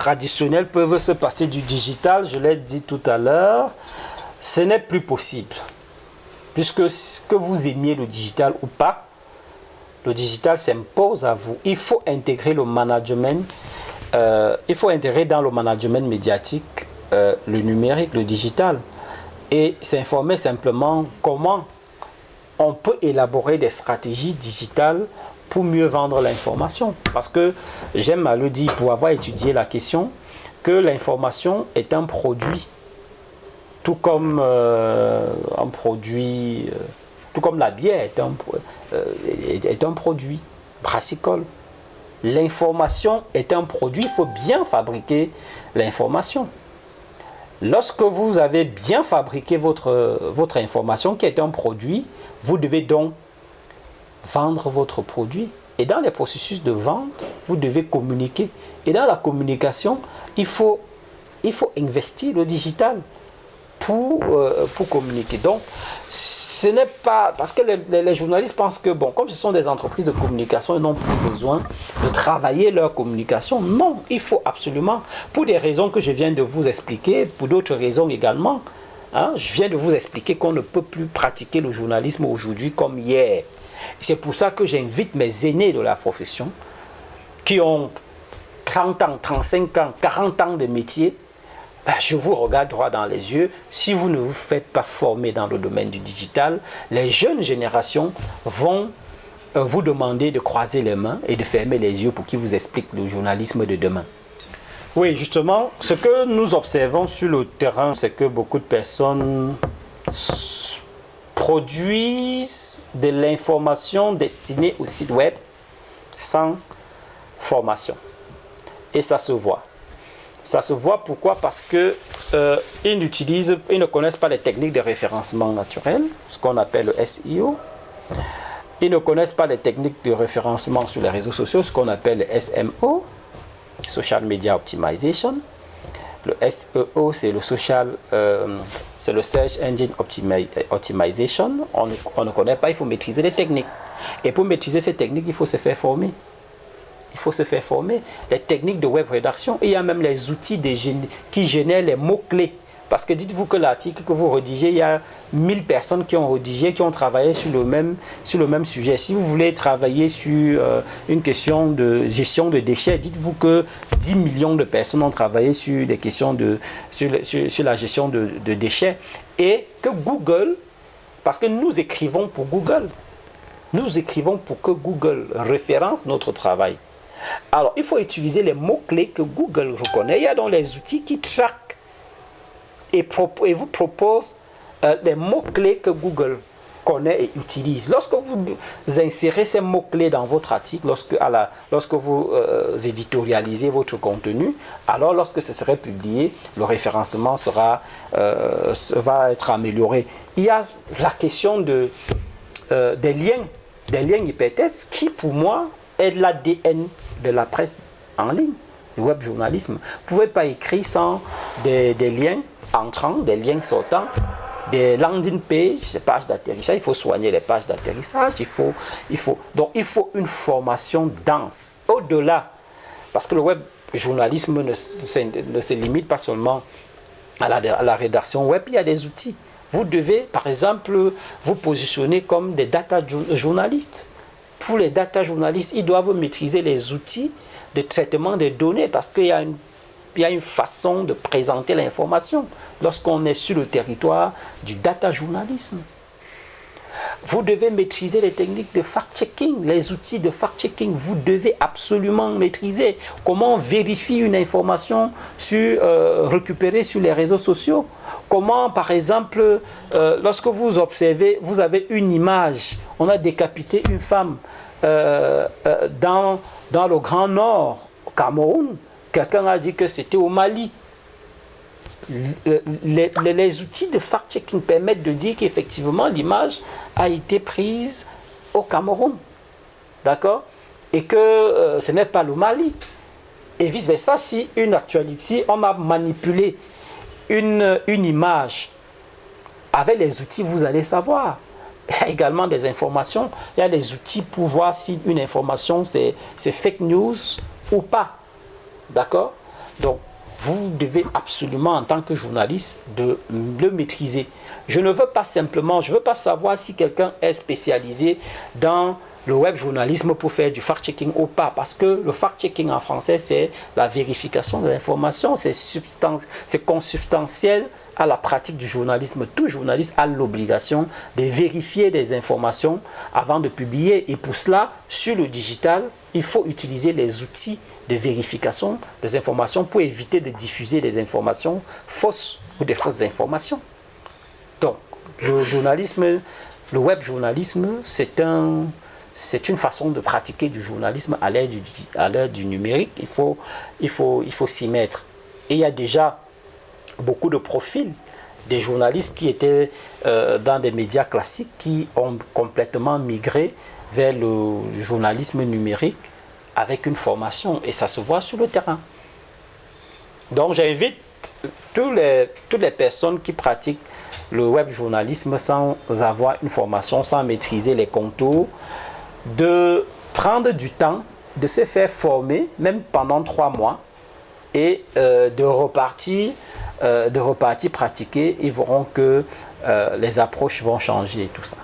traditionnels peuvent se passer du digital, je l'ai dit tout à l'heure, ce n'est plus possible. Puisque que vous aimiez le digital ou pas, le digital s'impose à vous. Il faut intégrer le management, il faut intégrer dans le management médiatique le numérique, le digital, et s'informer simplement comment on peut élaborer des stratégies digitales pour mieux vendre l'information. Parce que j'aime à le dire, pour avoir étudié la question, que l'information est un produit, tout comme un produit, tout comme la bière est un produit brassicole. L'information est un produit, il faut bien fabriquer l'information. Lorsque vous avez bien fabriqué votre information qui est un produit, vous devez donc vendre votre produit. Et dans les processus de vente, vous devez communiquer. Et dans la communication, il faut investir le digital pour communiquer. Donc, ce n'est pas... Parce que les journalistes pensent que, bon, comme ce sont des entreprises de communication, ils n'ont plus besoin de travailler leur communication. Non, il faut absolument, pour des raisons que je viens de vous expliquer, pour d'autres raisons également, hein, je viens de vous expliquer qu'on ne peut plus pratiquer le journalisme aujourd'hui comme hier. C'est pour ça que j'invite mes aînés de la profession, qui ont 30 ans, 35 ans, 40 ans de métier, ben, je vous regarde droit dans les yeux. Si vous ne vous faites pas former dans le domaine du digital, les jeunes générations vont vous demander de croiser les mains et de fermer les yeux pour qu'ils vous expliquent le journalisme de demain. Oui, justement, ce que nous observons sur le terrain, c'est que beaucoup de personnes produisent de l'information destinée au site web sans formation. Et ça se voit. Ça se voit pourquoi? Parce qu'ils ne connaissent pas les techniques de référencement naturel, ce qu'on appelle le SEO. Ils ne connaissent pas les techniques de référencement sur les réseaux sociaux, ce qu'on appelle le SMO, Social Media Optimization. Le SEO, c'est le c'est le Search Engine Optimization. On ne connaît pas, il faut maîtriser les techniques. Et pour maîtriser ces techniques, il faut se faire former. Il faut se faire former. Les techniques de web rédaction, et il y a même les outils qui génèrent les mots-clés. Parce que dites-vous que l'article que vous rédigez, il y a 1000 personnes qui ont rédigé, qui ont travaillé sur le même sujet. Si vous voulez travailler sur une question de gestion de déchets, dites-vous que 10 millions de personnes ont travaillé sur des questions sur la gestion de déchets. Et que Google, parce que nous écrivons pour Google, nous écrivons pour que Google référence notre travail. Alors, il faut utiliser les mots-clés que Google reconnaît. Il y a donc les outils qui traquent et vous proposent les mots-clés que Google connaît et utilise. Lorsque vous insérez ces mots-clés dans votre article, lorsque vous éditorialisez votre contenu, alors lorsque ce serait publié, le référencement va être amélioré. Il y a la question des liens hypertextes qui, pour moi, est l'ADN de la presse en ligne, du web journalisme. Vous ne pouvez pas écrire sans des liens entrants, des liens sortants, des landing pages, des pages d'atterrissage. Il faut soigner les pages d'atterrissage. Donc il faut une formation dense. Au-delà, parce que le web journalisme ne se limite pas seulement à la rédaction web, il y a des outils. Vous devez, par exemple, vous positionner comme des data journalistes. Pour les data journalistes, ils doivent maîtriser les outils de traitement des données parce qu'il y a une façon de présenter l'information lorsqu'on est sur le territoire du data journalisme. Vous devez maîtriser les techniques de fact-checking, les outils de fact-checking. Vous devez absolument maîtriser comment on vérifie une information récupérée sur les réseaux sociaux. Comment, par exemple, lorsque vous observez, vous avez une image, on a décapité une femme dans le Grand Nord, au Cameroun. Quelqu'un a dit que c'était au Mali. Les outils de fact-checking permettent de dire qu'effectivement l'image a été prise au Cameroun, d'accord, et que ce n'est pas le Mali, et vice versa. Si une actualité, on a manipulé une image avec les outils, vous allez savoir. Il y a également des informations, il y a des outils pour voir si une information c'est fake news ou pas, d'accord. Donc, vous devez absolument, en tant que journaliste, de le maîtriser. Je ne veux pas simplement, je ne veux pas savoir si quelqu'un est spécialisé dans le web journalisme pour faire du fact-checking ou pas, parce que le fact-checking en français, c'est la vérification de l'information, c'est consubstantiel à la pratique du journalisme. Tout journaliste a l'obligation de vérifier des informations avant de publier, et pour cela, sur le digital, il faut utiliser les outils de vérification des informations pour éviter de diffuser des informations fausses ou des fausses informations. Donc, le journalisme, le web journalisme, c'est une façon de pratiquer du journalisme à l'ère du numérique. Il faut s'y mettre. Et il y a déjà beaucoup de profils des journalistes qui étaient dans des médias classiques qui ont complètement migré vers le journalisme numérique avec une formation, et ça se voit sur le terrain. Donc j'invite toutes les personnes qui pratiquent le web journalisme sans avoir une formation, sans maîtriser les contours, de prendre du temps, de se faire former, même pendant 3 mois, et de repartir pratiquer. Ils verront que les approches vont changer et tout ça.